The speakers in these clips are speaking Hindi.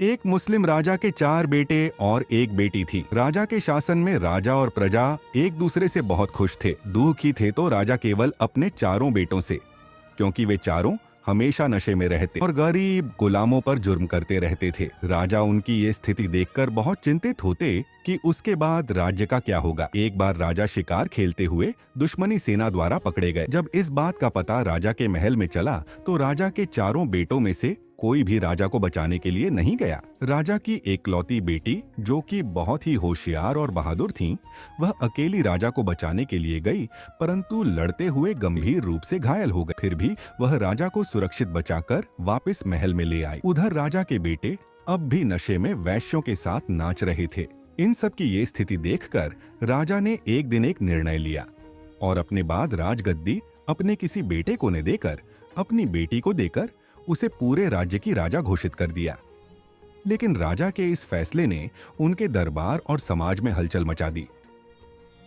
एक मुस्लिम राजा के 4 बेटे और एक बेटी थी। राजा के शासन में राजा और प्रजा एक दूसरे से बहुत खुश थे। दुखी थे तो राजा केवल अपने चारों बेटों से, क्योंकि वे चारों हमेशा नशे में रहते और गरीब गुलामों पर जुर्म करते रहते थे। राजा उनकी ये स्थिति देखकर बहुत चिंतित होते कि उसके बाद राज्य का क्या होगा। एक बार राजा शिकार खेलते हुए दुश्मनी सेना द्वारा पकड़े गए। जब इस बात का पता राजा के महल में चला तो राजा के चारों बेटों में से कोई भी राजा को बचाने के लिए नहीं गया। राजा की एकलौती बेटी, जो कि बहुत ही होशियार और बहादुर थीं, वह अकेली राजा को बचाने के लिए गई, परंतु लड़ते हुए गंभीर रूप से घायल हो गई। फिर भी वह राजा को सुरक्षित बचाकर वापस महल में ले आई। उधर राजा के बेटे अब भी नशे में वैश्यों के साथ नाच रहे थे। इन सब की ये स्थिति देखकर राजा ने एक दिन एक निर्णय लिया और अपने बाद राजगद्दी अपने किसी बेटे को न देकर अपनी बेटी को देकर उसे पूरे राज्य की राजा घोषित कर दिया। लेकिन राजा के इस फैसले ने उनके दरबार और समाज में हलचल मचा दी।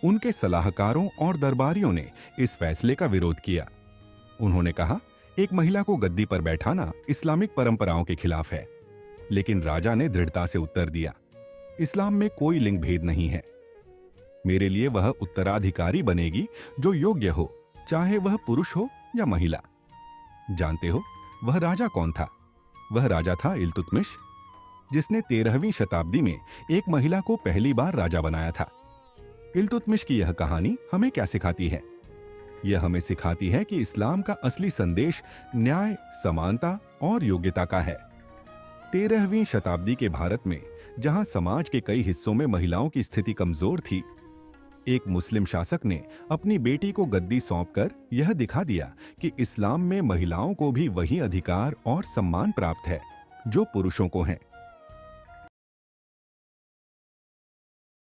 उनके सलाहकारों और दरबारियों ने इस फैसले का विरोध किया। उन्होंने कहा, एक महिला को गद्दी पर बैठाना इस्लामिक परंपराओं के खिलाफ है। लेकिन राजा ने दृढ़ता से उत्तर दिया, इस्लाम में कोई लिंग भेद नहीं है। मेरे लिए वह उत्तराधिकारी बनेगी जो योग्य हो, चाहे वह पुरुष हो या महिला। जानते हो वह राजा कौन था? वह राजा था इल्तुतमिश, जिसने 13वीं शताब्दी में एक महिला को पहली बार राजा बनाया था। इल्तुतमिश की यह कहानी हमें क्या सिखाती है? यह हमें सिखाती है कि इस्लाम का असली संदेश न्याय, समानता और योग्यता का है। 13वीं शताब्दी के भारत में, जहां समाज के कई हिस्सों में महिलाओं की स्थिति कमजोर थी, एक मुस्लिम शासक ने अपनी बेटी को गद्दी सौंपकर यह दिखा दिया कि इस्लाम में महिलाओं को भी वही अधिकार और सम्मान प्राप्त है जो पुरुषों को हैं।